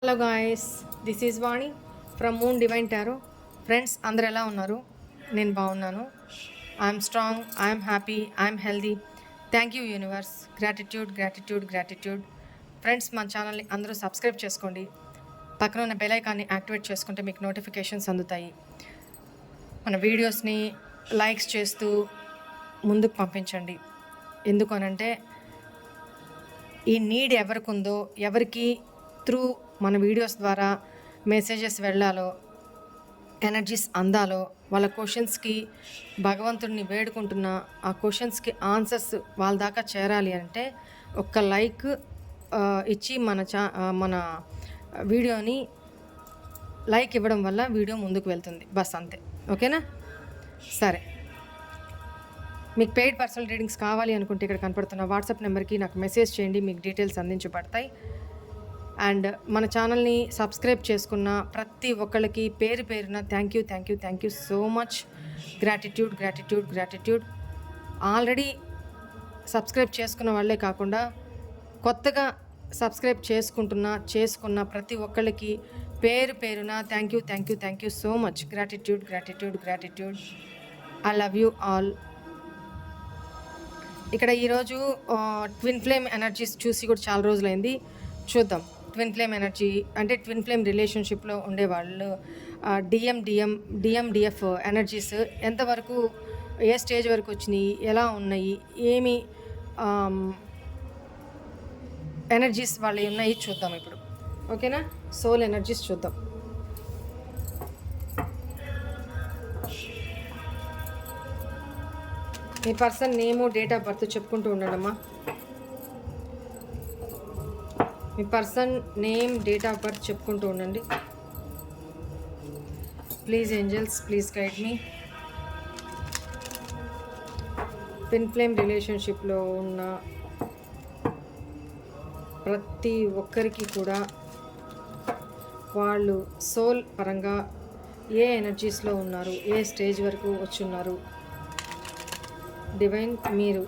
Hello guys, this is Vani from moon divine tarot. Friends అందరు ఎలా ఉన్నారు? నేను బాగున్నాను. I'm strong, I'm happy, I'm healthy. Thank you universe. Gratitude gratitude gratitude. Friends మన ఛానల్ని అందరూ సబ్స్క్రైబ్ చేసుకోండి. పక్కన ఉన్న బెల్ ఐకాన్ని యాక్టివేట్ చేసుకుంటే మీకు నోటిఫికేషన్స్ అందుతాయి. మన వీడియోస్ని లైక్స్ చేస్తూ ముందుకు పంపించండి. ఎందుకు అనంటే ఈ నీడ్ ఎవరికి ఉందో, ఎవరికి త్రూ మన వీడియోస్ ద్వారా మెసేజెస్ వెళ్ళాలో, ఎనర్జీస్ అందాలో, వాళ్ళ క్వశ్చన్స్కి భగవంతుడిని వేడుకుంటున్న ఆ క్వశ్చన్స్కి ఆన్సర్స్ వాళ్ళ దాకా చేరాలి అంటే ఒక్క లైక్ ఇచ్చి మన వీడియోని లైక్ ఇవ్వడం వల్ల వీడియో ముందుకు వెళ్తుంది. బస్ అంతే. ఓకేనా? సరే, మీకు పెయిడ్ పర్సనల్ రీడింగ్స్ కావాలి అనుకుంటే ఇక్కడ కనపడుతున్న వాట్సాప్ నెంబర్కి నాకు మెసేజ్ చేయండి. మీకు డీటెయిల్స్ అందించబడతాయి. అండ్ మన ఛానల్ని సబ్స్క్రైబ్ చేసుకున్న ప్రతి ఒక్కళ్ళకి పేరు పేరున thank you so much. Gratitude gratitude gratitude. Already subscribe చేసుకున్న వాళ్ళే కాకుండా కొత్తగా సబ్స్క్రైబ్ చేసుకున్న ప్రతి ఒక్కళ్ళకి పేరు పేరున thank you so much. Gratitude gratitude gratitude. I love you all. ఇక్కడ ఈరోజు ట్విన్ ఫ్లేమ్ ఎనర్జీస్ చూసి కూడా చాలా రోజులైంది. చూద్దాం. ట్విన్ ఫ్లేమ్ ఎనర్జీ అంటే ట్విన్ ఫ్లేమ్ రిలేషన్షిప్లో ఉండేవాళ్ళు డిఎఫ్ ఎనర్జీస్ ఎంతవరకు, ఏ స్టేజ్ వరకు వచ్చినాయి, ఎలా ఉన్నాయి, ఏమి ఎనర్జీస్ వాళ్ళు ఉన్నాయి చూద్దాం ఇప్పుడు. ఓకేనా? సోల్ ఎనర్జీస్ చూద్దాం. మీ person name, date of birth చెప్పుకుంటూ ఉండడమ్మా. మీ person name, date of birth చెప్పుకుంటూ ఉండండి. Please angels, please guide me. Twin flame రిలేషన్షిప్లో ఉన్న ప్రతి ఒక్కరికి కూడా వాళ్ళు సోల్ పరంగా ఏ ఎనర్జీస్లో ఉన్నారు, ఏ స్టేజ్ వరకు వచ్చున్నారు, డివైన్ మీరు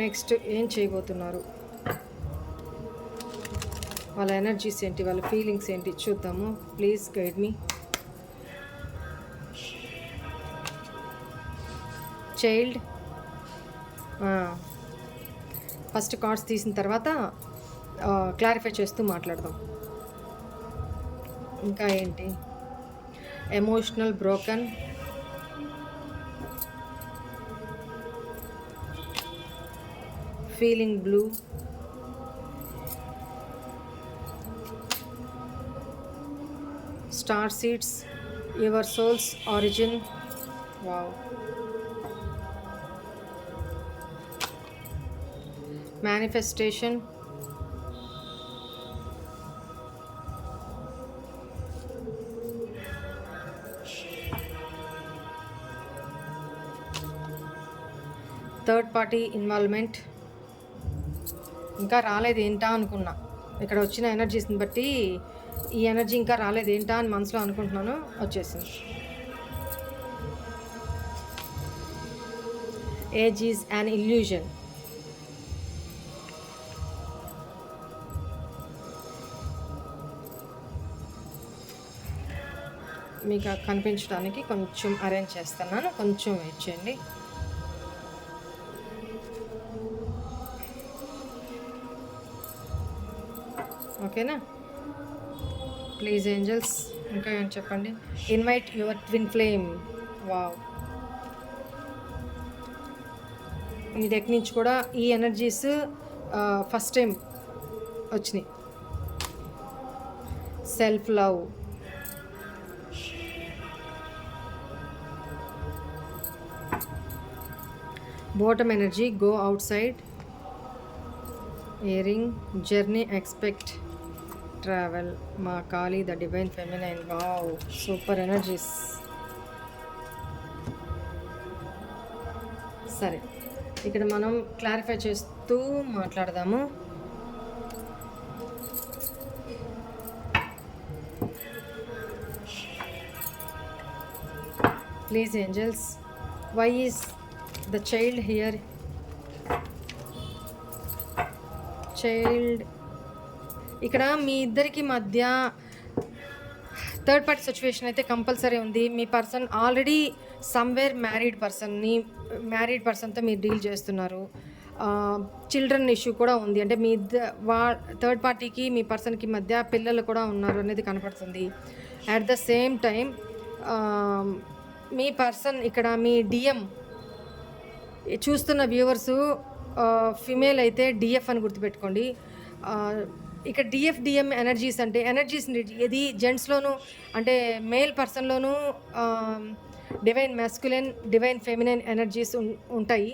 నెక్స్ట్ ఏం చేయబోతున్నారు, వాళ్ళ ఎనర్జీస్ ఏంటి, వాళ్ళ ఫీలింగ్స్ ఏంటి చూద్దాము. Please guide me. Child. First cards తీసిన తర్వాత క్లారిఫై చేస్తూ మాట్లాడదాం. ఇంకా ఏంటి? Emotional broken, feeling blue, star seeds, your souls origin. Wow. Manifestation, third party involvement. ఇంకా రాలేదు ఏంటా అనుకున్నా. ఇక్కడ వచ్చిన ఎనర్జీస్ని బట్టి ఈ ఎనర్జీ ఇంకా రాలేదు ఏంటా అని మనసులో అనుకుంటున్నాను. వచ్చేసింది. Age is an illusion. మీకు కనిపించడానికి కొంచెం అరేంజ్ చేస్తున్నాను, కొంచెం వెయిట్ చేయండి. ఓకేనా? ప్లీజ్ ఏంజల్స్ ఇంకా ఏం చెప్పండి. Invite your twin flame. Wow. ఈ డెక్ నుంచి కూడా ఈ ఎనర్జీస్ ఫస్ట్ టైం వచ్చినాయి. Self love, bottom energy, go outside, earring, journey, expect, travel, Maa Kali, the divine feminine. Wow, super energies. సరే, ఇక్కడ మనం క్లారిఫై చేస్తూ మాట్లాడదాము. Please angels, why is the child here? Child ఇక్కడ మీ ఇద్దరికి మధ్య థర్డ్ పార్టీ సిచ్యువేషన్ అయితే కంపల్సరీ ఉంది. మీ పర్సన్ ఆల్రెడీ సమ్వేర్ మ్యారీడ్ పర్సన్తో మీరు డీల్ చేస్తున్నారు. చిల్డ్రన్ ఇష్యూ కూడా ఉంది. అంటే మీ థర్డ్ పార్టీకి మీ పర్సన్కి మధ్య పిల్లలు కూడా ఉన్నారు అనేది కనపడుతుంది. At the same time me person ఇక్కడ మీ డిఎం చూస్తున్న వ్యూవర్సు ఫిమేల్ అయితే డిఎఫ్ అని గుర్తుపెట్టుకోండి. ఇక్కడ డిఎం ఎనర్జీస్ అంటే ఎనర్జీస్ ఇది జెంట్స్లోనూ అంటే మేల్ పర్సన్లోనూ divine masculine divine feminine energies ఉంటాయి.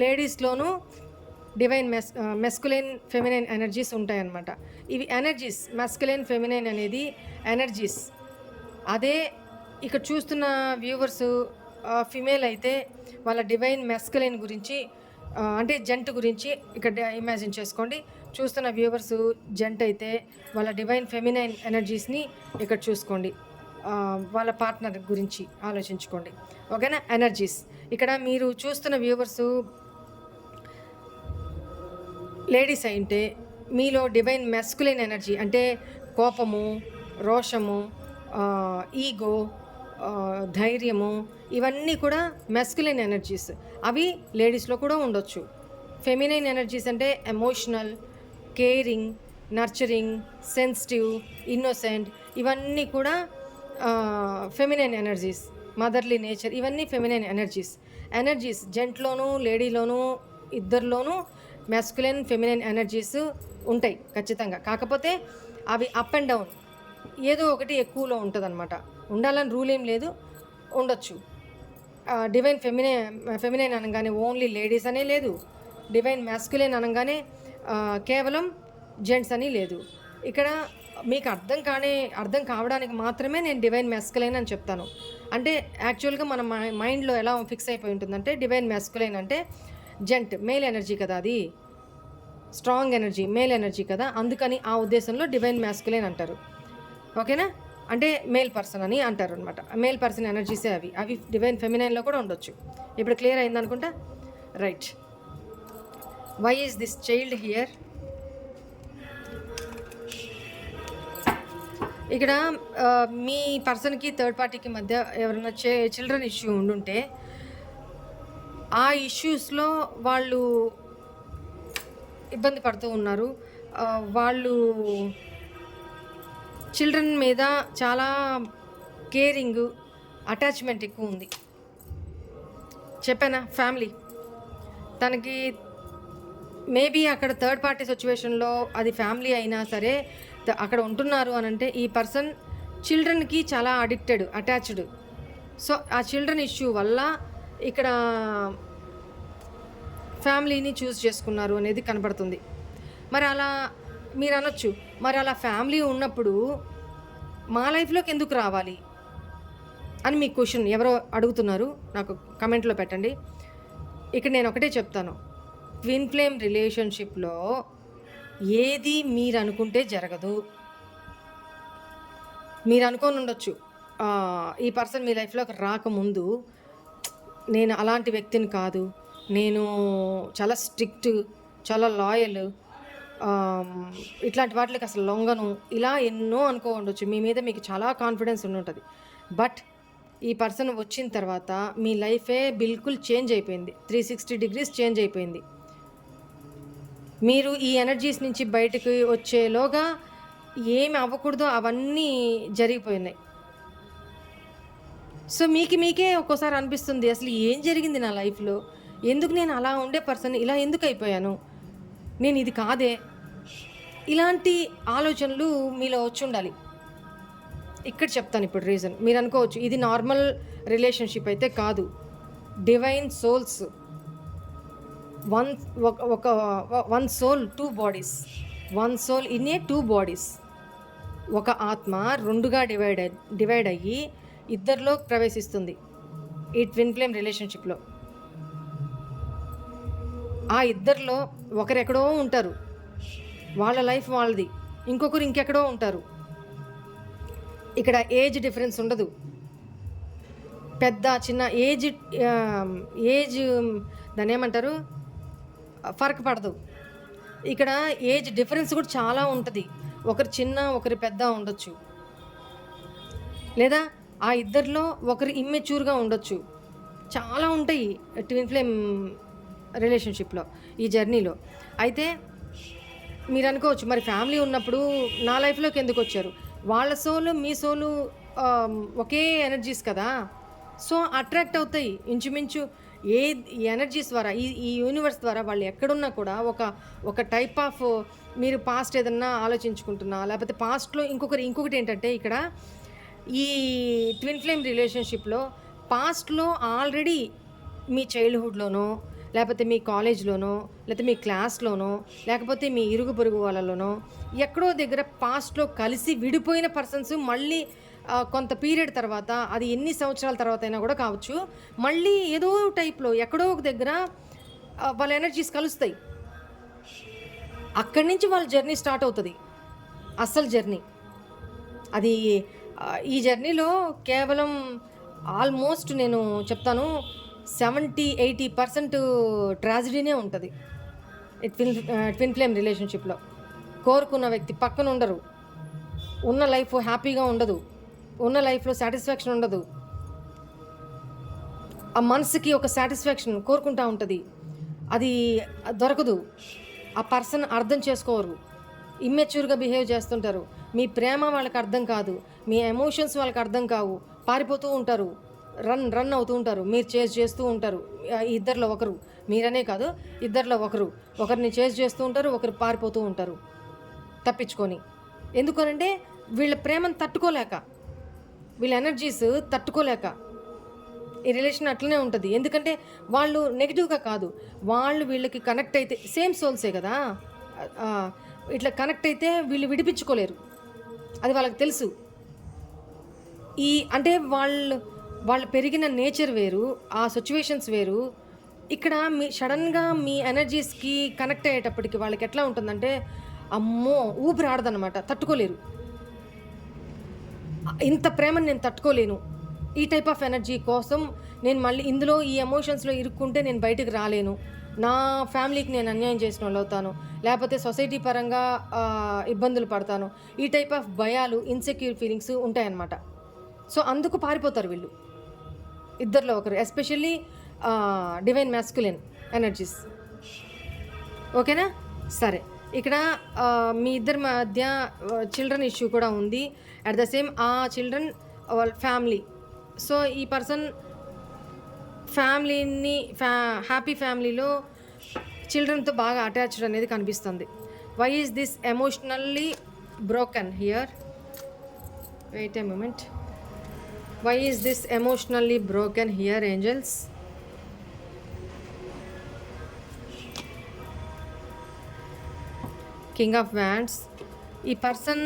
లేడీస్లోనూ డివైన్ మెస్కులైన్ ఫెమినైన్ ఎనర్జీస్ ఉంటాయన్నమాట. ఇవి ఎనర్జీస్ మెస్కులైన్ ఫెమినైన్ అనేది ఎనర్జీస్. అదే ఇక్కడ చూస్తున్న వ్యూవర్సు ఫిమేల్ అయితే వాళ్ళ డివైన్ మెస్కులైన్ గురించి అంటే జంట్ గురించి ఇక్కడ ఇమాజిన్ చేసుకోండి. చూస్తున్న వ్యూవర్స్ జంట్ అయితే వాళ్ళ డివైన్ ఫెమినైన్ ఎనర్జీస్ని ఇక్కడ చూసుకోండి. వాళ్ళ పార్ట్నర్ గురించి ఆలోచించుకోండి. ఓకేనా? ఎనర్జీస్ ఇక్కడ మీరు చూస్తున్న వ్యూవర్స్ లేడీస్ అయితే మీలో డివైన్ మెస్కులైన్ ఎనర్జీ అంటే కోపము, రోషము, ఈగో, ధైర్యము, ఇవన్నీ కూడా మెస్కులైన్ ఎనర్జీస్. అవి లేడీస్లో కూడా ఉండొచ్చు. ఫెమినైన్ ఎనర్జీస్ అంటే emotional, caring, nurturing, sensitive, innocent, ఇవన్నీ కూడా ఫెమినైన్ ఎనర్జీస్. మదర్లీ నేచర్, ఇవన్నీ ఫెమినైన్ ఎనర్జీస్ జెంట్లోనూ లేడీలోనూ ఇద్దరిలోనూ మెస్కులైన్ ఫెమినైన్ ఎనర్జీస్ ఉంటాయి ఖచ్చితంగా. కాకపోతే అవి అప్ అండ్ డౌన్, ఏదో ఒకటి ఎక్కువలో ఉంటుంది అనమాట. ఉండాలని రూల్ ఏం లేదు, ఉండొచ్చు. డివైన్ ఫెమినైన్ అనగానే ఓన్లీ లేడీస్ అనే లేదు, డివైన్ మ్యాస్కులైన్ అనగానే కేవలం జెంట్స్ అని లేదు. ఇక్కడ మీకు అర్థం కావడానికి మాత్రమే నేను డివైన్ మ్యాస్కులైన్ అని చెప్తాను. అంటే యాక్చువల్గా మన మైండ్లో ఎలా ఫిక్స్ అయిపోయి ఉంటుందంటే డివైన్ మ్యాస్కులైన్ అంటే జెంట్, మేల్ ఎనర్జీ కదా, అది స్ట్రాంగ్ ఎనర్జీ, మేల్ ఎనర్జీ కదా, అందుకని ఆ ఉద్దేశంలో డివైన్ మ్యాస్కులైన్ అంటారు. ఓకేనా? అంటే మేల్ పర్సన్ అని అంటారు అనమాట. మేల్ పర్సన్ ఎనర్జీసే అవి డివైన్ ఫెమినైన్లో కూడా ఉండొచ్చు. ఇప్పుడు క్లియర్ అయిందనుకుంటా, right? Why is this child here? ఇక్కడ మీ పర్సన్కి థర్డ్ పార్టీకి మధ్య ఎవరైనా చిల్డ్రన్ ఇష్యూ ఉండుంటే ఆ ఇష్యూస్లో వాళ్ళు ఇబ్బంది పడుతూ ఉన్నారు. వాళ్ళు చిల్డ్రన్ మీద చాలా కేరింగ్, అటాచ్మెంట్ ఎక్కువ ఉంది. చెప్పానా? ఫ్యామిలీ తనకి మేబీ అక్కడ థర్డ్ పార్టీ సిచ్యువేషన్లో అది ఫ్యామిలీ అయినా సరే అక్కడ ఉంటున్నారు అని అంటే ఈ పర్సన్ చిల్డ్రన్కి చాలా అటాచ్డ్. సో ఆ చిల్డ్రన్ ఇష్యూ వల్ల ఇక్కడ ఫ్యామిలీని చూస్ చేసుకున్నారు అనేది కనపడుతుంది. మరి అలా మీరు అనొచ్చు, మరి అలా ఫ్యామిలీ ఉన్నప్పుడు మా లైఫ్లోకి ఎందుకు రావాలి అని మీ క్వశ్చన్ ఎవరో అడుగుతున్నారు. నాకు కమెంట్లో పెట్టండి. ఇక్కడ నేను ఒకటే చెప్తాను, ట్విన్ ఫ్లేమ్ రిలేషన్షిప్లో ఏది మీరు అనుకుంటే జరగదు. మీరు అనుకొని ఉండొచ్చు ఈ పర్సన్ మీ లైఫ్లోకి రాకముందు నేను అలాంటి వ్యక్తిని కాదు, నేను చాలా స్ట్రిక్ట్, చాలా లాయల్, ఇట్లాంటి వాటికి అసలు లొంగను, ఇలా ఎన్నో అనుకో ఉండొచ్చు. మీ మీద మీకు చాలా కాన్ఫిడెన్స్ ఉంటుంది. బట్ ఈ పర్సన్ వచ్చిన తర్వాత మీ లైఫే బిల్కుల్ చేంజ్ అయిపోయింది. 360 degrees చేంజ్ అయిపోయింది. మీరు ఈ ఎనర్జీస్ నుంచి బయటకు వచ్చేలోగా ఏమి అవ్వకూడదో అవన్నీ జరిగిపోయినాయి. సో మీకే ఒక్కోసారి అనిపిస్తుంది, అసలు ఏం జరిగింది నా లైఫ్లో, ఎందుకు నేను అలా ఉండే పర్సన్ ఇలా ఎందుకు అయిపోయాను, నేను ఇది కాదే, ఇలాంటి ఆలోచనలు మీలో వచ్చి ఉండాలి. ఇక్కడ చెప్తాను ఇప్పుడు రీజన్. మీరు అనుకోవచ్చు ఇది నార్మల్ రిలేషన్షిప్ అయితే కాదు. Divine souls, one soul 2 bodies, one soul in a 2 bodies. ఒక ఆత్మ రెండుగా డివైడ్ అయ్యి ఇద్దరిలో ప్రవేశిస్తుంది ఈ ట్విన్ ఫ్లేమ్ రిలేషన్షిప్లో. ఆ ఇద్దరిలో ఒకరెక్కడో ఉంటారు, వాళ్ళ లైఫ్ వాళ్ళది, ఇంకొకరు ఇంకెక్కడో ఉంటారు. ఇక్కడ ఏజ్ డిఫరెన్స్ ఉండదు, పెద్ద చిన్న ఏజ్ దాన్ని ఏమంటారు, ఫరక్ పడదు. ఇక్కడ ఏజ్ డిఫరెన్స్ కూడా చాలా ఉంటుంది. ఒకరు చిన్న, ఒకరు పెద్ద ఉండొచ్చు. లేదా ఆ ఇద్దరిలో ఒకరు ఇమ్మెచ్యూర్‌గా ఉండొచ్చు. చాలా ఉంటాయి ట్విన్ ఫ్లేమ్ రిలేషన్‌షిప్‌లో, ఈ జర్నీలో. అయితే మీరు అనుకోవచ్చు, మరి ఫ్యామిలీ ఉన్నప్పుడు నా లైఫ్‌లోకి ఎందుకొచ్చారు? వాళ్ళ సోలు, మీ సోలు ఒకే ఎనర్జీస్ కదా! సో, అట్రాక్ట్ అవుతాయి. ఇంచుమించు ఏ ఎనర్జీస్ ద్వారా, ఈ యూనివర్స్ ద్వారా వాళ్ళు ఎక్కడున్నా కూడా ఒక టైప్ ఆఫ్, మీరు పాస్ట్ ఏదన్నా ఆలోచించుకుంటున్నా, లేకపోతే పాస్ట్‌లో ఇంకొకటేంటంటే ఇక్కడ ఈ ట్విన్ ఫ్లేమ్ రిలేషన్‌షిప్‌లో పాస్ట్‌లో ఆల్రెడీ మీ చైల్డ్‌హుడ్‌లోనో, లేకపోతే మీ కాలేజ్‌లోనో, లేకపోతే మీ క్లాస్‌లోనో, లేకపోతే మీ ఇరుగు పొరుగు వాళ్ళలోనో ఎక్కడో దగ్గర పాస్ట్‌లో కలిసి విడిపోయిన పర్సన్స్ మళ్ళీ కొంత పీరియడ్ తర్వాత, అది ఎన్ని సంవత్సరాల తర్వాత అయినా కూడా కావచ్చు, మళ్ళీ ఏదో టైప్‌లో ఎక్కడో ఒక దగ్గర వాళ్ళ ఎనర్జీస్ కలుస్తాయి. అక్కడి నుంచి వాళ్ళ జర్నీ స్టార్ట్ అవుతది. అసలు జర్నీ. అది ఈ జర్నీలో కేవలం ఆల్మోస్ట్ నేను చెప్తాను 70-80% ట్రాజడీనే ఉంటది. ఈ ట్విన్ ఫ్లేమ్ రిలేషన్‌షిప్‌లో. కోరుకున్న వ్యక్తి పక్కన ఉండరు. ఉన్న లైఫ్ హ్యాపీగా ఉండదు. ఉన్న లైఫ్‌లో సాటిస్ఫాక్షన్ ఉండదు. ఆ మనసుకి ఒక సాటిస్ఫాక్షన్ కోరుకుంటా ఉంటది. అది దొరకదు. ఆ పర్సన్ అర్థం చేసుకోరు. ఇమ్మెచ్యూర్‌గా బిహేవ్ చేస్తుంటారు. మీ ప్రేమ వాళ్ళకి అర్థం కాదు. మీ ఎమోషన్స్ వాళ్ళకి అర్థం కావు. పారిపోతూ ఉంటారు. రన్ అవుతూ ఉంటారు. మీరు చేజ్ చేస్తూ ఉంటారు. ఇద్దరిలో ఒకరు. మీరనే కాదు, ఇద్దరిలో ఒకరు. ఒకరిని చేజ్ చేస్తూ ఉంటారు. ఒకరు పారిపోతూ ఉంటారు తప్పించుకొని. ఎందుకనంటే వీళ్ళ ప్రేమను తట్టుకోలేక, వీళ్ళ ఎనర్జీస్ తట్టుకోలేక. ఈ రిలేషన్ అట్లనే ఉంటది. ఎందుకంటే వాళ్ళు నెగెటివ్‌గా కాదు. వాళ్ళు వీళ్ళకి కనెక్ట్ అయితే సేమ్ సోల్సే కదా! ఇట్లా కనెక్ట్ అయితే వీళ్ళు విడిపించుకోలేరు. అది వాళ్ళకి తెలుసు. అంటే వాళ్ళు పెరిగిన నేచర్ వేరు. ఆ సిట్యుయేషన్స్ వేరు. ఇక్కడ సడెన్‌గా మీ ఎనర్జీస్‌కి కనెక్ట్ అయ్యేటప్పటికి వాళ్ళకెట్లా ఉంటుందంటే, అమ్మో! ఊపిరాడదనమాట. తట్టుకోలేరు. ఇంత ప్రేమని నేను తట్టుకోలేను. ఈ టైప్ ఆఫ్ ఎనర్జీ కోసం నేను మళ్ళీ ఇందులో ఈ ఎమోషన్స్‌లో ఇరుక్కుంటే నేను బయటకి రాలేను. నా ఫ్యామిలీకి నేను అన్యాయం చేసినోళ్ళవుతాను. లేపోతే సొసైటీ పరంగా ఇబ్బందులు పడతాను. ఈ టైప్ ఆఫ్ భయాలు, ఇన్‌సెక్యూర్ ఫీలింగ్స్ ఉంటాయన్నమాట. సో, అందుకు పారిపోతారు వీళ్ళు. ఇద్దరిలో ఒకరు. Especially divine masculine energies. ఓకేనా? సరే. ఇక్కడ మీ ఇద్దరి మధ్య చిల్డ్రన్ ఇష్యూ కూడా ఉంది. అట్ ద సేమ్ ఆ చిల్డ్రన్ వాళ్ళ ఫ్యామిలీ. సో, ఈ పర్సన్ ఫ్యామిలీని హ్యాపీ ఫ్యామిలీలో చిల్డ్రన్‌తో బాగా అటాచ్డ్ అనేది కనిపిస్తుంది. Why is this emotionally broken here? Wait a moment. Why is this emotionally broken here, angels? King of wands. ఈ పర్సన్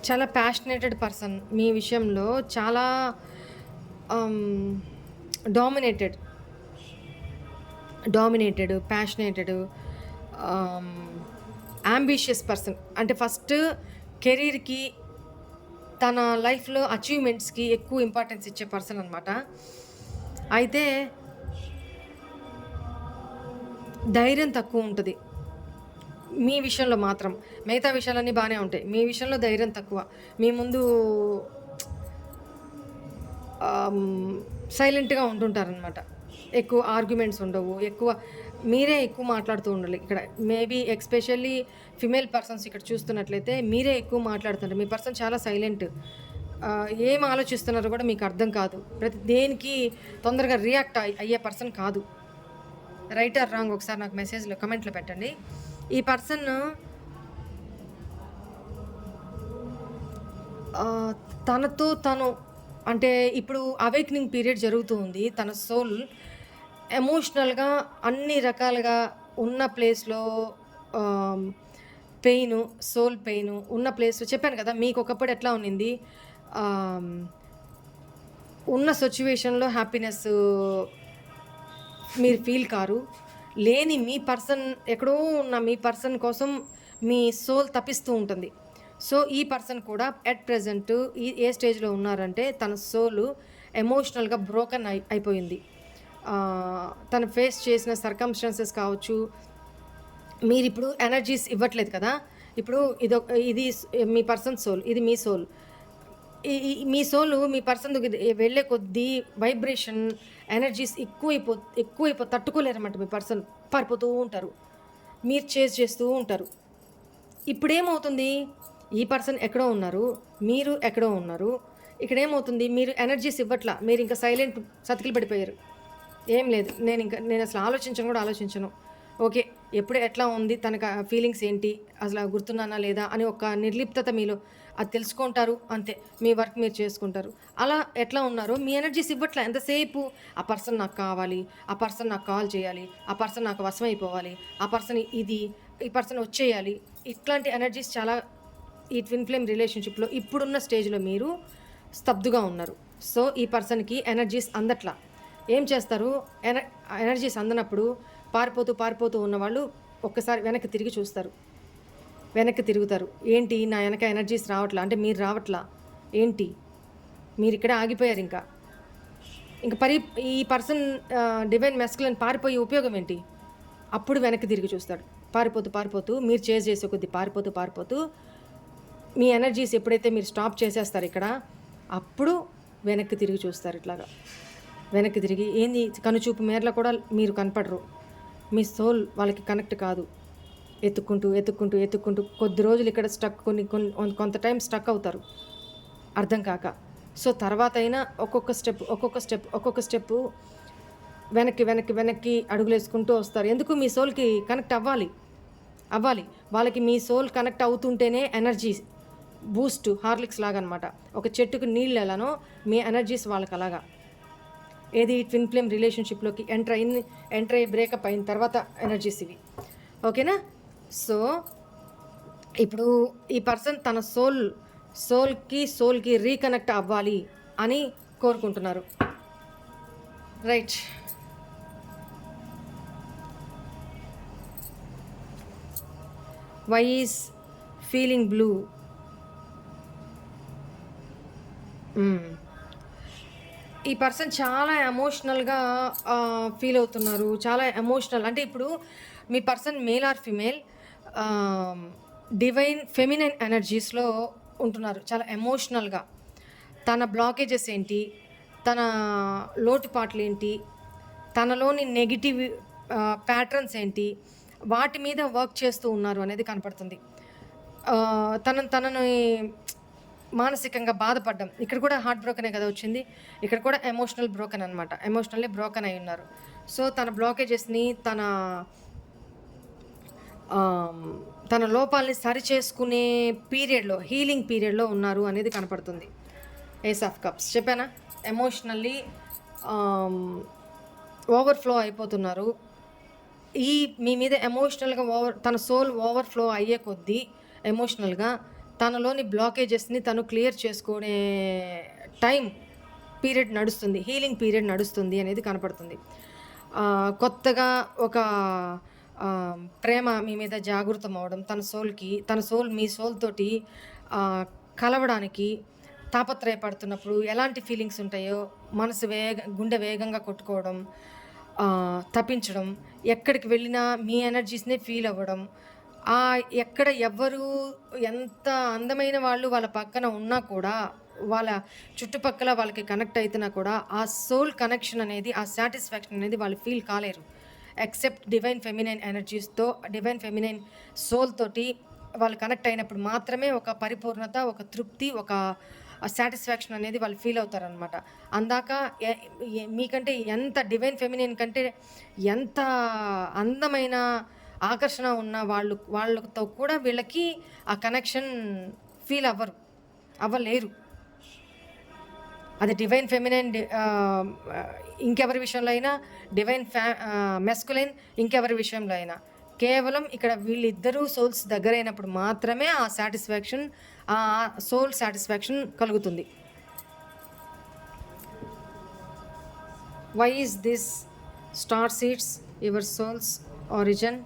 చాలా ప్యాషనేటెడ్ పర్సన్. మీ విషయంలో చాలా డామినేటెడ్, ప్యాషనేటెడ్, యాంబిషియస్ పర్సన్. అంటే ఫస్ట్ కెరీర్‌కి, తన లైఫ్‌లో అచీవ్‌మెంట్స్‌కి ఎక్కువ ఇంపార్టెన్స్ ఇచ్చే పర్సన్ అనమాట. అయితే ధైర్యం తక్కువ ఉంటది మీ విషయంలో మాత్రం. మిగతా విషయాలన్నీ బాగానే ఉంటాయి. మీ విషయంలో ధైర్యం తక్కువ. మీ ముందు సైలెంట్‌గా ఉంటుంటారనమాట. ఎక్కువ ఆర్గ్యుమెంట్స్ ఉండవు. మీరే ఎక్కువ మాట్లాడుతూ ఉండాలి. ఇక్కడ మేబీ ఎస్పెషల్లీ ఫిమేల్ పర్సన్స్ ఇక్కడ చూస్తున్నట్లయితే మీరే ఎక్కువ మాట్లాడుతుంటారు. మీ పర్సన్ చాలా సైలెంట్. ఏం ఆలోచిస్తున్నారో కూడా మీకు అర్థం కాదు. దేనికి తొందరగా రియాక్ట్ అయ్యే పర్సన్ కాదు. రైట్ ఆర్ రాంగ్ ఒకసారి నాకు మెసేజ్‌లో, కమెంట్‌లో పెట్టండి. ఈ పర్సన్ తనతో తను, అంటే ఇప్పుడు అవేకనింగ్ పీరియడ్ జరుగుతూ ఉంది. తన సోల్ ఎమోషనల్‌గా అన్ని రకాలుగా ఉన్న ప్లేస్‌లో పెయిను, సోల్ పెయిను ఉన్న ప్లేస్‌లో చెప్పాను కదా! మీకు ఒకప్పుడు ఎట్లా ఉన్నింది, ఉన్న సిట్యుయేషన్‌లో హ్యాపీనెస్ మీరు ఫీల్ కారు. లేని మీ పర్సన్, ఎక్కడో ఉన్న మీ పర్సన్ కోసం మీ సోల్ తపిస్తూ ఉంటుంది. సో, ఈ పర్సన్ కూడా ఎట్ ప్రెజెంట్ ఏ స్టేజ్‌లో ఉన్నారంటే తన సోలు ఎమోషనల్‌గా బ్రోకెన్ అయిపోయింది. తను ఫేస్ చేసిన సర్కమ్స్టాన్సెస్ కావచ్చు, మీరిప్పుడు ఎనర్జీస్ ఇవ్వట్లేదు కదా. ఇప్పుడు ఇది మీ పర్సన్ సోల్, ఇది మీ సోల్. మీ సోలు మీ పర్సన్ వెళ్ళే కొద్దీ వైబ్రేషన్ ఎనర్జీస్ ఎక్కువైపో తట్టుకోలేరన్నమాట. మీ పర్సన్ పారిపోతూ ఉంటారు, మీరు చేజ్ చేస్తూ ఉంటారు. ఇప్పుడేమవుతుంది, ఈ పర్సన్ ఎక్కడో ఉన్నారు, మీరు ఎక్కడో ఉన్నారు. ఇక్కడ ఏమవుతుంది, మీరు ఎనర్జీస్ ఇవ్వట్లా, మీరు ఇంకా సైలెంట్ సతికిలు పడిపోయారు. ఏం లేదు, నేను అసలు ఆలోచించను. ఓకే, ఎప్పుడు ఎట్లా ఉంది, తనకు ఫీలింగ్స్ ఏంటి, అసలు గుర్తున్నానా లేదా అని ఒక నిర్లిప్తత మీలో, అది తెలుసుకుంటారు అంతే. మీ వర్క్ మీరు చేసుకుంటారు. అలా ఎట్లా ఉన్నారో మీ ఎనర్జీస్ ఇవ్వట్లా. ఎంతసేపు ఆ పర్సన్ నాకు కావాలి, ఆ పర్సన్ నాకు కాల్ చేయాలి, ఆ పర్సన్ నాకు వశం అయిపోవాలి, ఆ పర్సన్ ఈ పర్సన్ వచ్చేయాలి. ఇట్లాంటి ఎనర్జీస్ చాలా ఈ ట్విన్ ఫ్లేమ్ రిలేషన్షిప్లో ఇప్పుడున్న స్టేజ్లో మీరు స్తబ్దుగా ఉన్నారు. సో ఈ పర్సన్కి ఎనర్జీస్ అందట్లా. ఏం చేస్తారు, ఎనర్జీస్ అందనప్పుడు పారిపోతూ ఉన్నవాళ్ళు ఒక్కసారి వెనక్కి తిరిగి చూస్తారు, వెనక్కి తిరుగుతారు. ఏంటి, నా వెనక ఎనర్జీస్ రావట్లా అంటే మీరు రావట్లా ఏంటి, మీరు ఇక్కడే ఆగిపోయారు. ఇంకా ఈ పర్సన్ డివైన్ మెస్కులను పారిపోయే ఉపయోగం ఏంటి. అప్పుడు వెనక్కి తిరిగి చూస్తాడు. పారిపోతూ మీరు చేజ్ చేసే కొద్దీ పారిపోతూ మీ ఎనర్జీస్ ఎప్పుడైతే మీరు స్టాప్ చేసేస్తారు ఇక్కడ, అప్పుడు వెనక్కి తిరిగి చూస్తారు. ఇట్లాగా వెనక్కి తిరిగి ఏంది, కనుచూపు మేరలో కూడా మీరు కనపడరు. మీ సోల్ వాళ్ళకి కనెక్ట్ కాదు. ఎత్తుక్కుంటూ కొద్ది రోజులు ఇక్కడ స్టక్, కొంత టైం స్టక్ అవుతారు అర్థం కాక. సో తర్వాత అయినా ఒక్కొక్క స్టెప్ వెనక్కి అడుగులు వేసుకుంటూ వస్తారు. ఎందుకు, మీ సోల్కి కనెక్ట్ అవ్వాలి. వాళ్ళకి మీ సోల్ కనెక్ట్ అవుతుంటేనే ఎనర్జీ బూస్ట్, హార్లిక్స్ లాగా అనమాట. ఒక చెట్టుకు నీళ్ళు ఎలానో మీ ఎనర్జీస్ వాళ్ళకి అలాగా. ఏది ట్విన్ ఫ్లేమ్ రిలేషన్షిప్లోకి ఎంటర్ అయ్యి బ్రేకప్ అయిన తర్వాత ఎనర్జీస్ ఇవి. ఓకేనా. సో ఇప్పుడు ఈ పర్సన్ తన సోల్కి రీకనెక్ట్ అవ్వాలి అని కోరుకుంటున్నారు. Right. Why is feeling blue. ఈ పర్సన్ చాలా ఎమోషనల్గా ఫీల్ అవుతున్నారు. చాలా ఎమోషనల్ అంటే ఇప్పుడు మీ person male or female, divine feminine ఎనర్జీస్లో ఉంటున్నారు. చాలా ఎమోషనల్గా తన బ్లాకేజెస్ ఏంటి, తన లోటుపాట్లు ఏంటి, తనలోని నెగిటివ్ ప్యాటర్న్స్ ఏంటి, వాటి మీద వర్క్ చేస్తూ ఉన్నారు అనేది కనపడుతుంది. తనని మానసికంగా బాధపడ్డం. ఇక్కడ కూడా హార్ట్ బ్రోకనే కదా వచ్చింది, ఇక్కడ కూడా ఎమోషనల్ బ్రోకన్ అనమాట. ఎమోషనల్లీ బ్రోకన్ అయి ఉన్నారు. సో తన బ్లాకేజెస్ని, తన లోపాలని సరి చేసుకునే పీరియడ్లో, హీలింగ్ పీరియడ్లో ఉన్నారు అనేది కనపడుతుంది. ఏస్ ఆఫ్ కప్స్ చెప్పానా, ఎమోషనల్లీ ఓవర్ఫ్లో అయిపోతున్నారు. మీ మీద ఎమోషనల్గా తన సోల్ ఓవర్ఫ్లో అయ్యే కొద్దీ ఎమోషనల్గా తనలోని బ్లాకేజెస్ని తను క్లియర్ చేసుకునే పీరియడ్ నడుస్తుంది, హీలింగ్ పీరియడ్ నడుస్తుంది అనేది కనపడుతుంది. కొత్తగా ఒక ప్రేమ మీ మీద జాగృతం అవడం, తన సోల్ మీ సోల్ తోటి కలవడానికి తాపత్రయపడుతున్నప్పుడు ఎలాంటి ఫీలింగ్స్ ఉంటాయో, గుండె వేగంగా కొట్టుకోవడం, తప్పించడం, ఎక్కడికి వెళ్ళినా మీ ఎనర్జీస్నే ఫీల్ అవ్వడం, ఎక్కడ ఎవ్వరు ఎంత అందమైన వాళ్ళు వాళ్ళ పక్కన ఉన్నా కూడా, వాళ్ళ చుట్టుపక్కల వాళ్ళకి కనెక్ట్ అవుతున్నా కూడా ఆ సోల్ కనెక్షన్ అనేది, ఆ సాటిస్ఫాక్షన్ అనేది వాళ్ళు ఫీల్ కాలేరు. ఎక్సెప్ట్ డివైన్ ఫెమినైన్ ఎనర్జీస్తో, డివైన్ ఫెమినైన్ సోల్ తోటి వాళ్ళు కనెక్ట్ అయినప్పుడు మాత్రమే ఒక పరిపూర్ణత, ఒక తృప్తి, ఒక సాటిస్ఫాక్షన్ అనేది వాళ్ళు ఫీల్ అవుతారనమాట. అందాక మీకంటే ఎంత డివైన్ ఫెమినైన్ కంటే ఎంత అందమైన ఆకర్షణ ఉన్న వాళ్ళతో కూడా వీళ్ళకి ఆ కనెక్షన్ ఫీల్ అవ్వలేరు. అది డివైన్ ఫెమినైన్ ఇంకెవరి విషయంలో అయినా, డివైన్ మెస్కులైన్ ఇంకెవరి విషయంలో అయినా, కేవలం ఇక్కడ వీళ్ళిద్దరూ సోల్స్ దగ్గరైనప్పుడు మాత్రమే ఆ సాటిస్ఫాక్షన్, ఆ సోల్ సాటిస్ఫాక్షన్ కలుగుతుంది. Why is this star seeds your souls origin.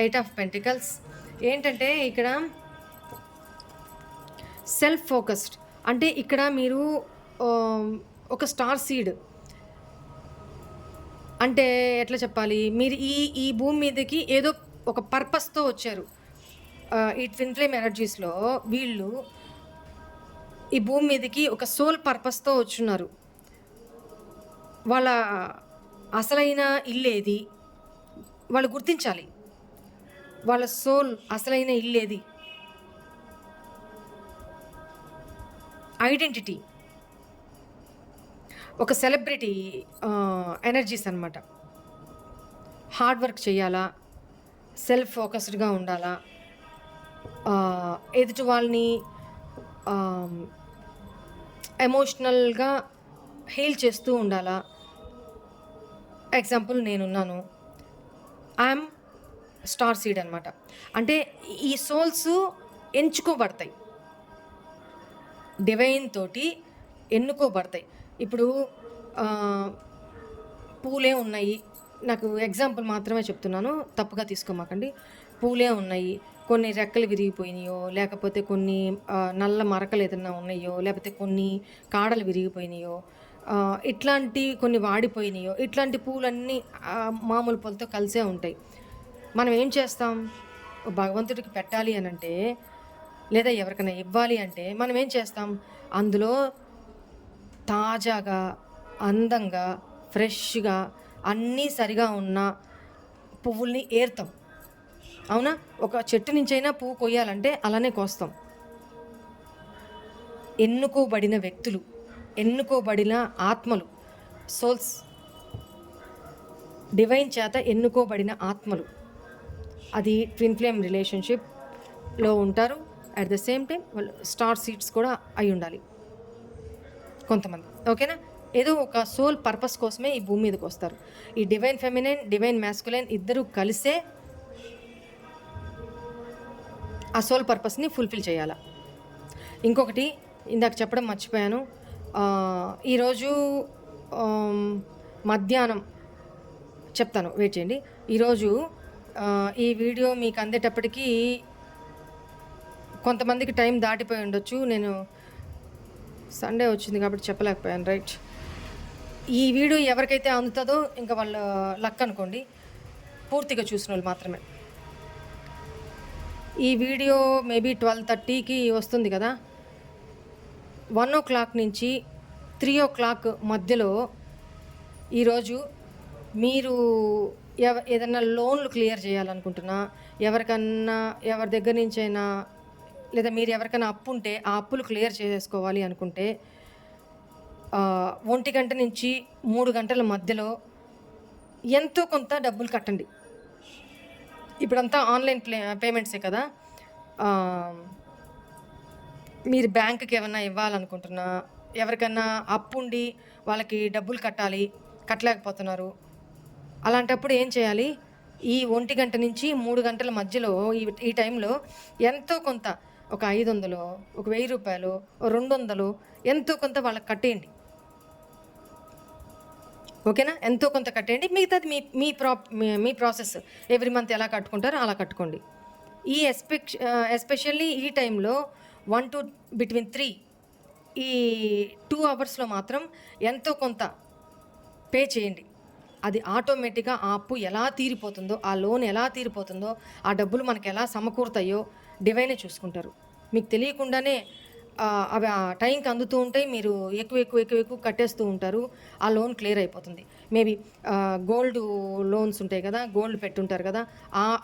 8 of pentacles ఏంటంటే ఇక్కడ సెల్ఫ్ ఫోకస్డ్, అంటే ఇక్కడ మీరు ఒక స్టార్ సీడ్ అంటే ఎట్లా చెప్పాలి, మీరు ఈ ఈ భూమి మీదకి ఏదో ఒక పర్పస్తో వచ్చారు. ఈ ట్విన్ ఫ్లేమ్ ఎనర్జీస్లో వీళ్ళు ఈ భూమి మీదకి ఒక సోల్ పర్పస్తో వచ్చున్నారు. వాళ్ళ అసలైన ఇల్లేది వాళ్ళు గుర్తించాలి. వాళ్ళ సోల్ అసలైన ఇల్లేది, ఐడెంటిటీ, ఒక సెలబ్రిటీ ఎనర్జీస్ అనమాట. హార్డ్ వర్క్ చేయాలా, సెల్ఫ్ ఫోకస్డ్గా ఉండాలా, ఎదుటి వాళ్ళని ఎమోషనల్గా హీల్ చేస్తూ ఉండాలా. ఎగ్జాంపుల్ నేనున్నాను, ఐఎమ్ స్టార్ సీడ్ అనమాట. అంటే ఈ సోల్స్ ఎంచుకోబడతాయి, డివైన్ తోటి ఎన్నుకోబడతాయి. ఇప్పుడు పూలే ఉన్నాయి, నాకు ఎగ్జాంపుల్ మాత్రమే చెప్తున్నాను, తప్పుగా తీసుకోమాకండి. పూలే ఉన్నాయి, కొన్ని రెక్కలు విరిగిపోయినాయో, లేకపోతే కొన్ని నల్ల మరకలు ఏదన్నా ఉన్నాయో, లేకపోతే కొన్ని కాడలు విరిగిపోయినాయో, ఇట్లాంటి కొన్ని వాడిపోయినాయో, ఇట్లాంటి పూలన్నీ మామూలు పూలతో కలిసే ఉంటాయి. మనం ఏం చేస్తాం, భగవంతుడికి పెట్టాలి అని అంటే, లేదా ఎవరికైనా ఇవ్వాలి అంటే మనం ఏం చేస్తాం, అందులో తాజాగా, అందంగా, ఫ్రెష్గా, అన్నీ సరిగా ఉన్న పువ్వుల్ని ఏరుతాం. అవునా? ఒక చెట్టు నుంచైనా పువ్వు కొయ్యాలంటే అలానే కోస్తాం. ఎన్నుకోబడిన వ్యక్తులు, ఎన్నుకోబడిన ఆత్మలు, సోల్స్, డివైన్ చేత ఎన్నుకోబడిన ఆత్మలు, అది ట్విన్ ఫ్లేమ్ రిలేషన్షిప్లో ఉంటారు. అట్ ద సేమ్ టైం వాళ్ళు స్టార్ సీడ్స్ కూడా అయి ఉండాలి కొంతమంది. ఓకేనా? ఏదో ఒక సోల్ పర్పస్ కోసమే ఈ భూమి మీదకి వస్తారు. ఈ డివైన్ ఫెమినైన్, డివైన్ మ్యాస్కులైన్ ఇద్దరు కలిసే ఆ సోల్ పర్పస్ని ఫుల్ఫిల్ చేయాలి. ఇంకొకటి ఇందాక చెప్పడం మర్చిపోయాను, ఈరోజు మధ్యాహ్నం చెప్తాను, వెయిట్ చేయండి. ఈరోజు ఈ వీడియో మీకు అందేటప్పటికీ కొంతమందికి టైం దాటిపోయి ఉండొచ్చు. నేను సండే వచ్చింది కాబట్టి చెప్పలేకపోయాను, రైట్. ఈ వీడియో ఎవరికైతే అందుతుందో ఇంకా వాళ్ళ లక్ అనుకోండి, పూర్తిగా చూసిన వాళ్ళు మాత్రమే. ఈ వీడియో మేబీ 12:30కి వస్తుంది కదా, 1 నుంచి 3 మధ్యలో ఈరోజు మీరు ఏదన్నా లోన్లు క్లియర్ చేయాలనుకుంటున్నా, ఎవరికన్నా ఎవరి దగ్గర నుంచైనా, లేదా మీరు ఎవరికైనా అప్పు ఉంటే ఆ అప్పులు క్లియర్ చేసేసుకోవాలి అనుకుంటే 1 గంట నుంచి 3 గంటల మధ్యలో ఎంతో కొంత డబ్బులు కట్టండి. ఇప్పుడంతా ఆన్లైన్ పేమెంట్సే కదా. మీరు బ్యాంకుకి ఏమన్నా ఇవ్వాలనుకుంటున్నా, ఎవరికన్నా అప్పు ఉండి వాళ్ళకి డబ్బులు కట్టలేకపోతున్నారు, అలాంటప్పుడు ఏం చేయాలి, ఈ 1 గంట నుంచి 3 గంటల మధ్యలో ఈ టైంలో ఎంతో కొంత, ఒక 500, ఒక 1000 రూపాయలు, 200, ఎంతో కొంత వాళ్ళకి కట్టేయండి. ఓకేనా? ఎంతో కొంత కట్టేయండి. మిగతాది మీ ప్రాసెస్ ఎవ్రీ మంత్ ఎలా కట్టుకుంటారో అలా కట్టుకోండి. ఈ ఎస్పెషల్లీ ఈ టైంలో 1 to between 3, ఈ 2 అవర్స్లో మాత్రం ఎంతో కొంత పే చేయండి. అది ఆటోమేటిక్గా ఆ అప్పు ఎలా తీరిపోతుందో, ఆ లోన్ ఎలా తీరిపోతుందో, ఆ డబ్బులు మనకు ఎలా సమకూరుతాయో డివైనే చూసుకుంటారు. మీకు తెలియకుండానే అవి ఆ టైంకి అందుతూ ఉంటాయి, మీరు ఎక్కువ కట్టేస్తూ ఉంటారు, ఆ లోన్ క్లియర్ అయిపోతుంది. మేబీ గోల్డ్ లోన్స్ ఉంటాయి కదా, గోల్డ్ పెట్టుంటారు కదా,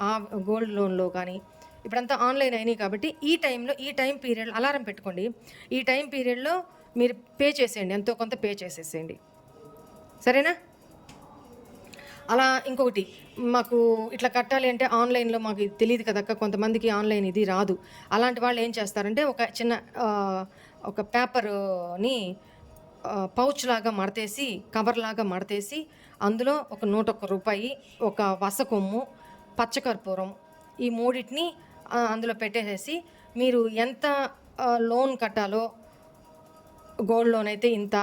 ఆ గోల్డ్ లోన్లో కానీ, ఇప్పుడంతా ఆన్లైన్ అయినాయి కాబట్టి ఈ టైం పీరియడ్ అలారం పెట్టుకోండి. ఈ టైం పీరియడ్లో మీరు పే చేసేయండి, ఎంతో కొంత పే చేసేసేయండి, సరేనా? అలా ఇంకొకటి, మాకు ఇట్లా కట్టాలి అంటే ఆన్లైన్లో మాకు ఇది తెలియదు కదక్క, కొంతమందికి ఆన్లైన్ ఇది రాదు. అలాంటి వాళ్ళు ఏం చేస్తారంటే ఒక చిన్న ఒక పేపర్ని పౌచ్ లాగా మడతేసి, కవర్ లాగా మడతేసి, అందులో ఒక 101 రూపాయి, ఒక వసకొమ్ము, పచ్చకర్పూరం, ఈ మూడింటిని అందులో పెట్టేసేసి, మీరు ఎంత లోన్ కట్టాలో, గోల్డ్ లోన్ అయితే ఇంత,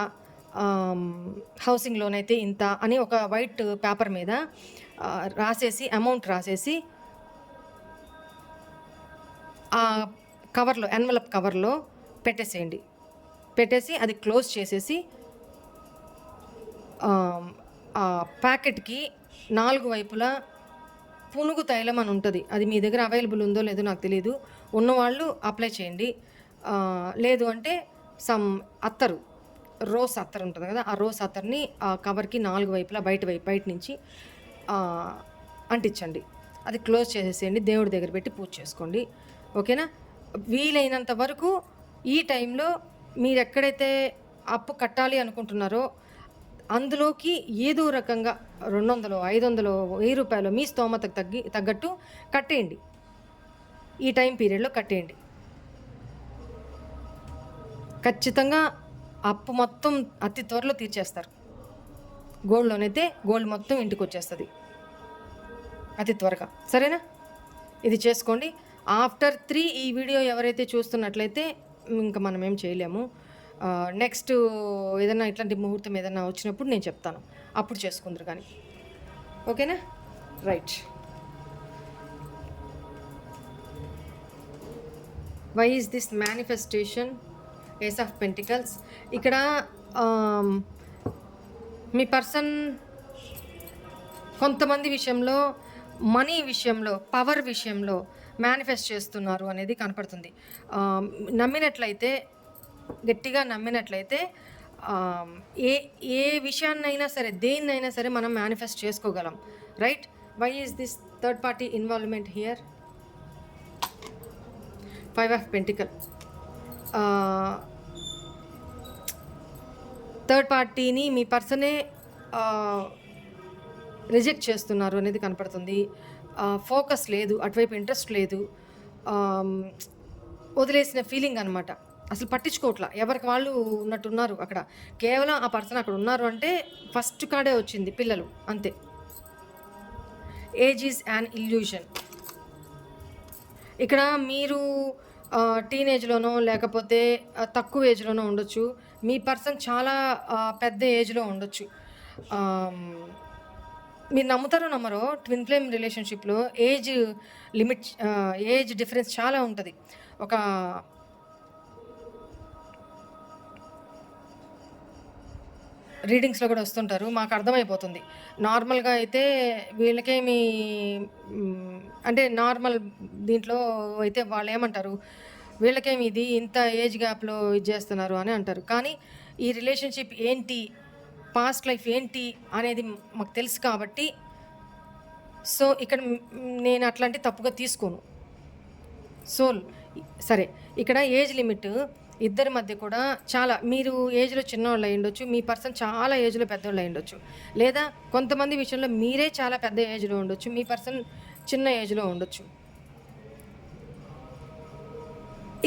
హౌసింగ్ లోన్ అయితే ఇంత అని ఒక వైట్ పేపర్ మీద రాసేసి, అమౌంట్ రాసేసి, ఆ కవర్లో, ఎన్వలప్ కవర్లో పెట్టేసేయండి. పెట్టేసి అది క్లోజ్ చేసేసి ఆ ప్యాకెట్కి 4 వైపులా పునుగు తైలం అని ఉంటుంది. అది మీ దగ్గర అవైలబుల్ ఉందో లేదో నాకు తెలియదు. ఉన్నవాళ్ళు అప్లై చేయండి. లేదు అంటే అత్తరు, రోస్ అత్తర్ ఉంటుంది కదా, ఆ రోస్ అత్తర్ని ఆ కవర్కి 4 వైపులా బయట నుంచి అంటించండి. అది క్లోజ్ చేసేసేయండి. దేవుడి దగ్గర పెట్టి పూజ చేసుకోండి. ఓకేనా? వీలైనంత వరకు ఈ టైంలో మీరు ఎక్కడైతే అప్పు కట్టాలి అనుకుంటున్నారో అందులోకి ఏదో రకంగా 200, 500, 1000 రూపాయలు మీ స్తోమతకు తగ్గట్టు కట్టేయండి. ఈ టైం పీరియడ్లో కట్టేయండి. ఖచ్చితంగా అప్పు మొత్తం అతి త్వరలో తీర్చేస్తారు. గోల్డ్ లోన్ అయితే గోల్డ్ మొత్తం ఇంటికి వచ్చేస్తుంది అతి త్వరగా. సరేనా? ఇది చేసుకోండి. ఆఫ్టర్ 3 ఈ వీడియో ఎవరైతే చూస్తున్నట్లయితే ఇంకా మనం ఏం చేయలేము. నెక్స్ట్ ఏదైనా ఇట్లాంటి ముహూర్తం ఏదైనా వచ్చినప్పుడు నేను చెప్తాను, అప్పుడు చేసుకుందరు కానీ. ఓకేనా? Right. Why is this manifestation? Ace of pentacles. ఇక్కడ మీ పర్సన్ కొంతమంది విషయంలో, మనీ విషయంలో, పవర్ విషయంలో మేనిఫెస్ట్ చేస్తున్నారు అనేది కనపడుతుంది. నమ్మినట్లయితే, గట్టిగా నమ్మినట్లయితే ఏ విషయాన్నైనా సరే, దేన్నైనా సరే మనం మేనిఫెస్ట్ చేసుకోగలం. Right? Why is this third party involvement here? 5 of pentacle. Third పార్టీని మీ పర్సనే రిజెక్ట్ చేస్తున్నారు అనేది కనపడుతుంది. ఫోకస్ లేదు, అటువైపు ఇంట్రెస్ట్ లేదు, వదిలేసిన ఫీలింగ్ అనమాట. అసలు పట్టించుకోవట్లా, ఎవరికి వాళ్ళు ఉన్నట్టున్నారు అక్కడ. కేవలం ఆ పర్సన్ అక్కడ ఉన్నారు అంటే ఫస్ట్ కాడే వచ్చింది పిల్లలు, అంతే. Age is an illusion. ఇక్కడ మీరు టీనేజ్లోనో లేకపోతే తక్కువ ఏజ్లోనో ఉండొచ్చు. మీ పర్సన్ చాలా పెద్ద ఏజ్లో ఉండొచ్చు. మీరు నమ్ముతారో నమ్మరో, ట్విన్ ఫ్లేమ్ రిలేషన్షిప్లో ఏజ్ డిఫరెన్స్ చాలా ఉంటుంది. ఒక రీడింగ్స్లో కూడా వస్తుంటారు, మాకు అర్థమైపోతుంది. నార్మల్గా అయితే వీళ్ళకేమి అంటే నార్మల్ దీంట్లో అయితే వాళ్ళు ఏమంటారు, వీళ్ళకేమి ఇది ఇంత ఏజ్ గ్యాప్లో ఇది చేస్తున్నారు అని అంటారు. కానీ ఈ రిలేషన్షిప్ ఏంటి, పాస్ట్ లైఫ్ ఏంటి అనేది మాకు తెలుసు కాబట్టి, సో ఇక్కడ నేను అట్లాంటి తప్పుగా తీసుకోను. సోల్ సరే. ఇక్కడ ఏజ్ లిమిట్ ఇద్దరి మధ్య కూడా చాలా, మీరు ఏజ్లో చిన్నవాళ్ళు అయి ఉండొచ్చు, మీ పర్సన్ చాలా ఏజ్లో పెద్దవాళ్ళు అయి ఉండొచ్చు, లేదా కొంతమంది విషయంలో మీరే చాలా పెద్ద ఏజ్లో ఉండొచ్చు, మీ పర్సన్ చిన్న ఏజ్లో ఉండొచ్చు.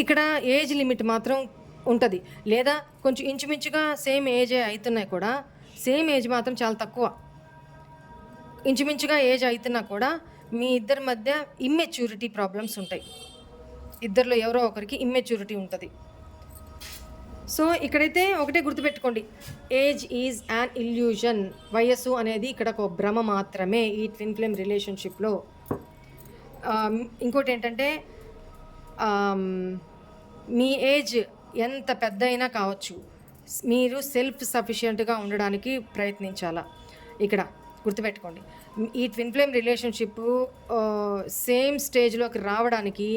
ఇక్కడ ఏజ్ లిమిట్ మాత్రం ఉంటుంది, లేదా కొంచెం ఇంచుమించుగా సేమ్ ఏజే అవుతున్నాయి కూడా, సేమ్ ఏజ్ మాత్రం చాలా తక్కువ. ఇంచుమించుగా ఏజ్ అవుతున్నా కూడా మీ ఇద్దరి మధ్య ఇమ్మెచ్యూరిటీ ప్రాబ్లమ్స్ ఉంటాయి. ఇద్దరిలో ఎవరో ఒకరికి ఇమ్మెచ్యూరిటీ ఉంటుంది. సో ఇక్కడైతే ఒకటే గుర్తుపెట్టుకోండి, ఏజ్ ఈజ్ యాన్ ఇల్యూషన్. వయస్సు అనేది ఇక్కడ ఒక భ్రమ మాత్రమే ఈ ట్విన్ ఫ్లేమ్ రిలేషన్షిప్లో. ఇంకోటి ఏంటంటే, మీ ఏజ్ ఎంత పెద్ద అయినా కావచ్చు, మీరు సెల్ఫ్ సఫిషియెంట్గా ఉండడానికి ప్రయత్నించాలా. ఇక్కడ గుర్తుపెట్టుకోండి, ఈ ట్విన్ ఫ్లేమ్ రిలేషన్షిప్ సేమ్ స్టేజ్లోకి రావడానికి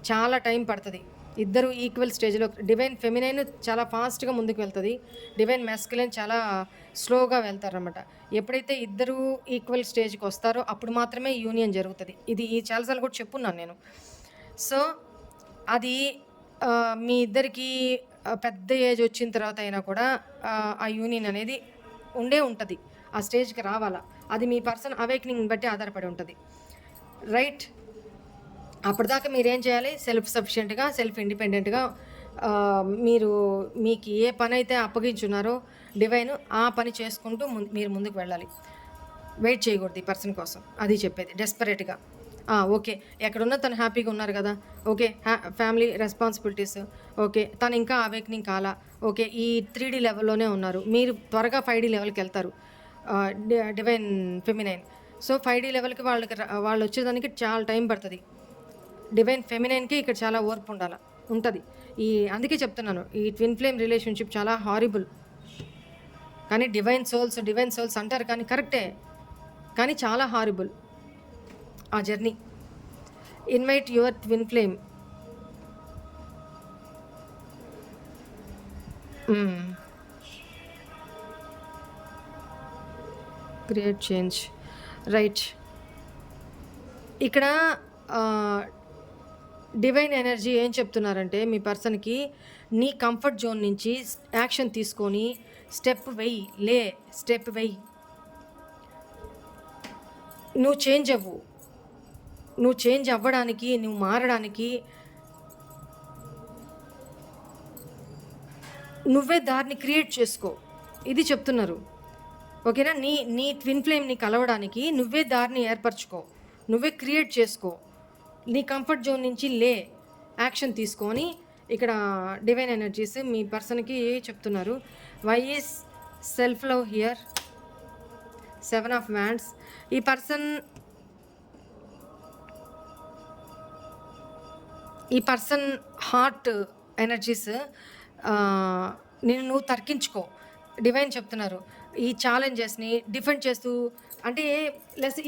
చాలా టైం పడుతుంది. ఇద్దరు ఈక్వల్ స్టేజ్లో, డివైన్ ఫెమినైన్ చాలా ఫాస్ట్గా ముందుకు వెళ్తుంది, డివైన్ మాస్కులైన్ చాలా స్లోగా వెళ్తారన్నమాట. ఎప్పుడైతే ఇద్దరు ఈక్వల్ స్టేజ్కి వస్తారో అప్పుడు మాత్రమే యూనియన్ జరుగుతుంది. ఇది చాలాసార్లు కూడా చెప్పున్నాను నేను. సో అది మీ ఇద్దరికి పెద్ద ఏజ్ వచ్చిన తర్వాత అయినా కూడా ఆ యూనియన్ అనేది ఉంటుంది. ఆ స్టేజ్కి రావాలా, అది మీ పర్సన్ అవేకనింగ్ బట్టి ఆధారపడి ఉంటుంది. రైట్? అప్పటిదాకా మీరేం చేయాలి, సెల్ఫ్ సఫిషియెంట్గా, సెల్ఫ్ ఇండిపెండెంట్గా మీకు ఏ పని అయితే అప్పగించున్నారో డివైన్, ఆ పని చేసుకుంటూ మీరు ముందుకు వెళ్ళాలి. వెయిట్ చేయకూడదు ఈ పర్సన్ కోసం, అది చెప్పేది. డెస్పరేట్గా ఓకే, ఎక్కడున్నా తను హ్యాపీగా ఉన్నారు కదా, ఓకే, ఫ్యామిలీ రెస్పాన్సిబిలిటీస్, ఓకే, తను ఇంకా అవేకనింగ్ కాలా, ఓకే, ఈ 3D లెవెల్లోనే ఉన్నారు, మీరు త్వరగా 5D లెవెల్కి వెళ్తారు. Divine feminine. సో 5D లెవెల్కి వాళ్ళు వచ్చేదానికి చాలా టైం పడుతుంది. డివైన్ ఫెమినైన్కి ఇక్కడ చాలా ఓర్పు ఉండాలి. ఉంటుంది. అందుకే చెప్తున్నాను, ఈ ట్విన్ ఫ్లేమ్ రిలేషన్షిప్ చాలా హారిబుల్. కానీ డివైన్ సోల్స్ అంటారు, కానీ కరెక్టే, కానీ చాలా హారిబుల్ ఆ journey. Invite your twin flame. Create change, right. ఇక్కడ డివైన్ ఎనర్జీ ఏం చెప్తున్నారంటే, మీ పర్సన్కి నీ కంఫర్ట్ జోన్ నుంచి యాక్షన్ తీసుకొని స్టెప్ వెయ్యి. నువ్వు చేంజ్ అవ్వడానికి, నువ్వు మారడానికి నువ్వే దారిని క్రియేట్ చేసుకో, ఇది చెప్తున్నారు. ఓకేనా? నీ ట్విన్ ఫ్లేమ్ని కలవడానికి నువ్వే దారిని ఏర్పరచుకో, నువ్వే క్రియేట్ చేసుకో. నీ కంఫర్ట్ జోన్ నుంచి యాక్షన్ తీసుకొని ఇక్కడ డివైన్ ఎనర్జీస్ మీ పర్సన్కి చెప్తున్నారు. Why is self love here? 7 of wands. ఈ పర్సన్ హార్ట్ ఎనర్జీస్, నువ్వు తర్కించుకో. డివైన్ చెప్తున్నారు ఈ ఛాలెంజెస్ని డిఫెండ్ చేస్తూ, అంటే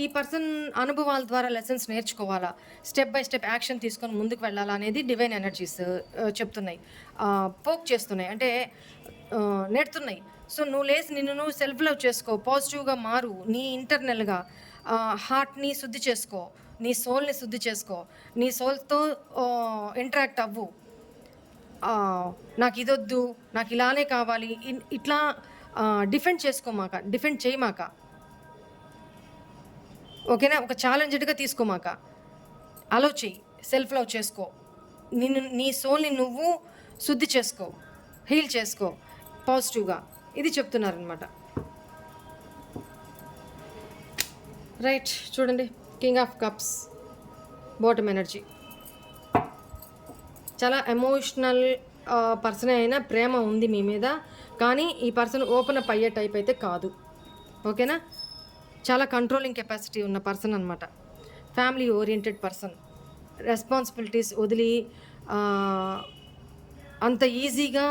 ఈ పర్సన్ అనుభవాల ద్వారా లెసన్స్ నేర్చుకోవాలా, స్టెప్ బై స్టెప్ యాక్షన్ తీసుకొని ముందుకు వెళ్ళాలా అనేది డివైన్ ఎనర్జీస్ చెప్తున్నాయి, పోక్ చేస్తున్నాయి, అంటే నెడుతున్నాయి. సో నిన్ను సెల్ఫ్ లవ్ చేసుకో, పాజిటివ్గా మారు, నీ ఇంటర్నల్గా హార్ట్ని శుద్ధి చేసుకో, నీ సోల్ని శుద్ధి చేసుకో, నీ సోల్తో ఇంటరాక్ట్ అవ్వు. నాకు ఇదొద్దు, నాకు ఇలానే కావాలి, ఇట్లా డిఫెండ్ చేయమాక. ఓకేనా? ఒక ఛాలెంజ్డ్గా తీసుకోమాక, అలో చెయ్యి, సెల్ఫ్ లవ్ చేసుకో, నీ సోల్ని నువ్వు శుద్ధి చేసుకో, హీల్ చేసుకో పాజిటివ్గా, ఇది చెప్తున్నారనమాట. రైట్, చూడండి, king of cups, bottom energy. చాలా ఎమోషనల్ పర్సన్ అయినా ప్రేమ ఉంది మీ మీద, కానీ ఈ పర్సన్ ఓపెన్ అప్ అయ్యే టైప్ అయితే కాదు. ఓకేనా? చాలా కంట్రోలింగ్ కెపాసిటీ ఉన్న పర్సన్ అనమాట. Family oriented person. రెస్పాన్సిబిలిటీస్ వదిలి అంత ఈజీగా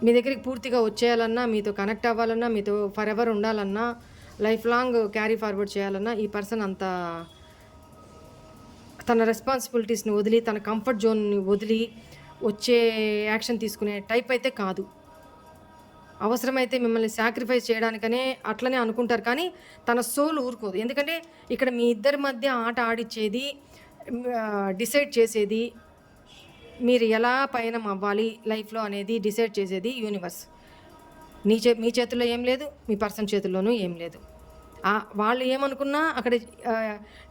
మీ దగ్గరికి పూర్తిగా వచ్చేయాలన్నా, మీతో కనెక్ట్ అవ్వాలన్నా, మీతో ఫర్ ఎవర్ ఉండాలన్నా, లైఫ్ లాంగ్ క్యారీ ఫార్వర్డ్ చేయాలన్నా ఈ పర్సన్ అంత తన రెస్పాన్సిబిలిటీస్ని వదిలి, తన కంఫర్ట్ జోన్ని వదిలి వచ్చే యాక్షన్ తీసుకునే టైప్ అయితే కాదు. అవసరమైతే మిమ్మల్ని సాక్రిఫైస్ చేయడానికనే అట్లనే అనుకుంటారు, కానీ తన సోల్ ఊరుకోదు. ఎందుకంటే ఇక్కడ మీ ఇద్దరి మధ్య ఆట ఆడిచ్చేది, డిసైడ్ చేసేది, మీరు ఎలా పయనం అవ్వాలి లైఫ్లో అనేది డిసైడ్ చేసేది యూనివర్స్. మీ చేతుల్లో ఏం లేదు, మీ పర్సన్ చేతుల్లోనూ ఏం లేదు. వాళ్ళు ఏమనుకున్నా అక్కడ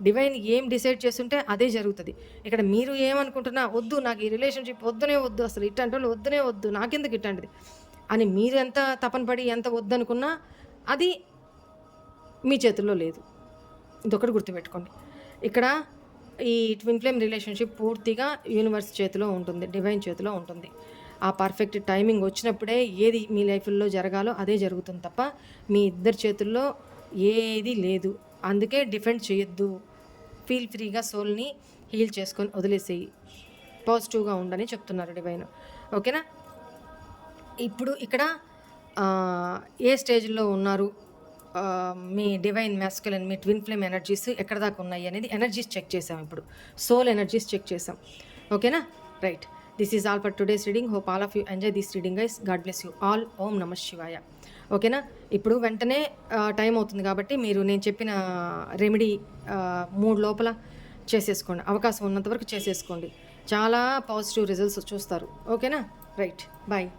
డివైన్ ఏం డిసైడ్ చేస్తుంటే అదే జరుగుతుంది. ఇక్కడ మీరు ఏమనుకుంటున్నా, వద్దు నాకు ఈ రిలేషన్షిప్ వద్దునే వద్దు, అసలు ఇట్లాంటి వాళ్ళు వద్దునే వద్దు, నాకెందుకు ఇట్లాంటిది అని మీరు ఎంత తపన పడి ఎంత వద్దనుకున్నా అది మీ చేతుల్లో లేదు. ఇదొకటి గుర్తుపెట్టుకోండి. ఇక్కడ ఈ ట్విన్ ఫ్లేమ్ రిలేషన్షిప్ పూర్తిగా యూనివర్స్ చేతిలో ఉంటుంది, డివైన్ చేతిలో ఉంటుంది. ఆ పర్ఫెక్ట్ టైమింగ్ వచ్చినప్పుడే ఏది మీ లైఫ్లో జరగాలో అదే జరుగుతుంది తప్ప మీ ఇద్దరి చేతుల్లో ఏది లేదు. అందుకే డిఫెండ్ చేయొద్దు, ఫీల్ ఫ్రీగా సోల్ని హీల్ చేసుకొని వదిలేసేయి, పాజిటివ్గా ఉండని చెప్తున్నారు డివైన్. ఓకేనా? ఇప్పుడు ఇక్కడ ఏ స్టేజ్లో ఉన్నారు మీ డివైన్ మ్యాస్కులైన్, మీ ట్విన్ ఫ్లేమ్ ఎనర్జీస్ ఎక్కడ దాకా ఉన్నాయి అనేది ఎనర్జీస్ చెక్ చేసాం. ఇప్పుడు సోల్ ఎనర్జీస్ చెక్ చేసాం. ఓకేనా? Right, this is all for today's reading. Hope all of you enjoy this reading guys. God bless you all. ఓం నమ శివాయ. ఓకేనా? ఇప్పుడు వెంటనే టైం అవుతుంది కాబట్టి మీరు నేను చెప్పిన రెమెడీ 3 లోపల చేసేసుకోండి, అవకాశం ఉన్నంత వరకు చేసేసుకోండి. చాలా పాజిటివ్ రిజల్ట్స్ చూస్తారు. ఓకేనా? Right, bye.